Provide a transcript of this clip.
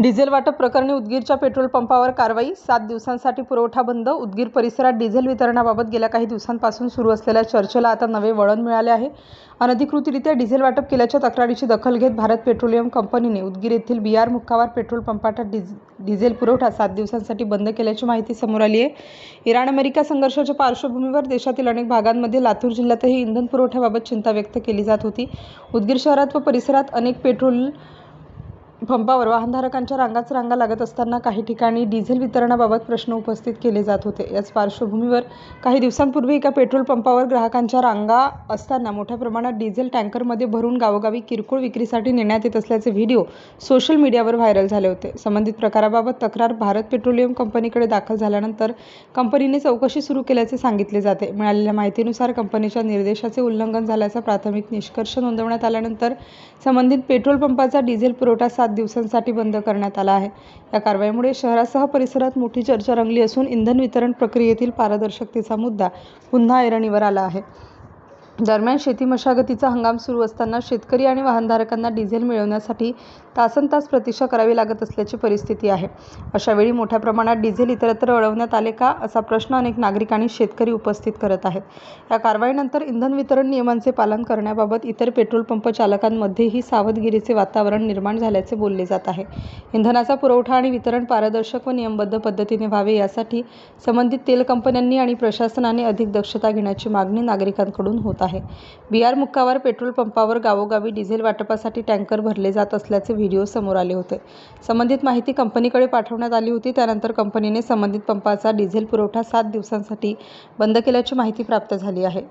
Diesel वाटप प्रकरणी उदगीरच्या petrol पंपावर कारवाई. 7 दिवसांसाठी पुरवठा बंद. उदगीर परिसरात डिझेल वितरणाबाबत गेल्या काही दिवसांपासून सुरू असलेल्या चर्चेला आता नवे वळण मिळाले आहे. अनधिकृतरित्या डिझेल वाटप केल्याच्या तक्रारीची दखल घेत भारत पेट्रोलियम कंपनीने उदगीर येथील BR मुक्कावार पेट्रोल पंपाचा डिझेल पुरवठा 7 दिवसांसाठी बंद केल्याची माहिती समोर आली आहे. इराण-अमेरिका संघर्षाच्या पार्श्वभूमीवर देशातील अनेक भागांमध्ये लातूर जिल्ह्यातही इंधन पुरवठ्याबाबत चिंता व्यक्त केली जात होती. उदगीर शहरात व परिसरात अनेक पेट्रोल पंपावर वाहनधारकांच्या रांगा लागत असताना काही ठिकाणी डिझेल वितरणाबाबत प्रश्न उपस्थित केले जात होते. याच पार्श्वभूमीवर काही दिवसांपूर्वी एका पेट्रोल पंपावर ग्राहकांच्या रांगा असताना मोठ्या प्रमाणात डिझेल टँकरमध्ये भरून गावोगावी किरकोळ विक्रीसाठी नेण्यात येत असल्याचे व्हिडिओ सोशल मीडियावर व्हायरल झाले होते. संबंधित प्रकाराबाबत तक्रार भारत पेट्रोलियम कंपनीकडे दाखल झाल्यानंतर कंपनीने चौकशी सुरू केल्याचे सांगितले जाते. मिळालेल्या माहितीनुसार कंपनीच्या निर्देशाचे उल्लंघन झाल्याचा प्राथमिक निष्कर्ष नोंदवण्यात आल्यानंतर संबंधित पेट्रोल पंपाचा डिझेल पुरवठा 7 दिवसांसाठी बंद करण्यात आला आहे. या कारवाईमुळे शहरासह परिसरात मोठी चर्चा रंगली असून इंधन वितरण प्रक्रियेतील पारदर्शकतेचा मुद्दा पुन्हा ऐरणीवर आला आहे. दरम्यान शेती मशागतीचा हंगाम सुरू असताना शेतकरी आणि वाहनधारकांना डिझेल मिळवण्यासाठी तासनतास प्रतीक्षा करावी लागत असल्याची परिस्थिती आहे. अशा वेळी मोठ्या प्रमाणात डिझेल इतरत्र वळवण्यात आले का, असा प्रश्न अनेक नागरिक आणि शेतकरी उपस्थित करत आहेत. या कारवाईनंतर इंधन वितरण नियमांचे पालन करण्याबाबत इतर पेट्रोल पंप चालकांमध्येही सावधगिरीचे वातावरण निर्माण झाल्याचे बोलले जात आहे. इंधनाचा पुरवठा आणि वितरण पारदर्शक व नियमबद्ध पद्धतीने व्हावे यासाठी संबंधित तेल कंपन्यांनी आणि प्रशासनाने अधिक दक्षता घेण्याची मागणी नागरिकांकडून होत आहे. BR मुक्कावार पेट्रोल पंपावर गावोगावी डिझेल वाटपासाठी टँकर भरले जात असल्याचे व्हिडिओ समोर आले होते. संबंधित माहिती कंपनीकडे पाठवण्यात आली होती. त्यानंतर कंपनीने संबंधित पंपाचा डिझेल पुरवठा 7 दिवसांसाठी बंद केल्याची माहिती प्राप्त झाली आहे.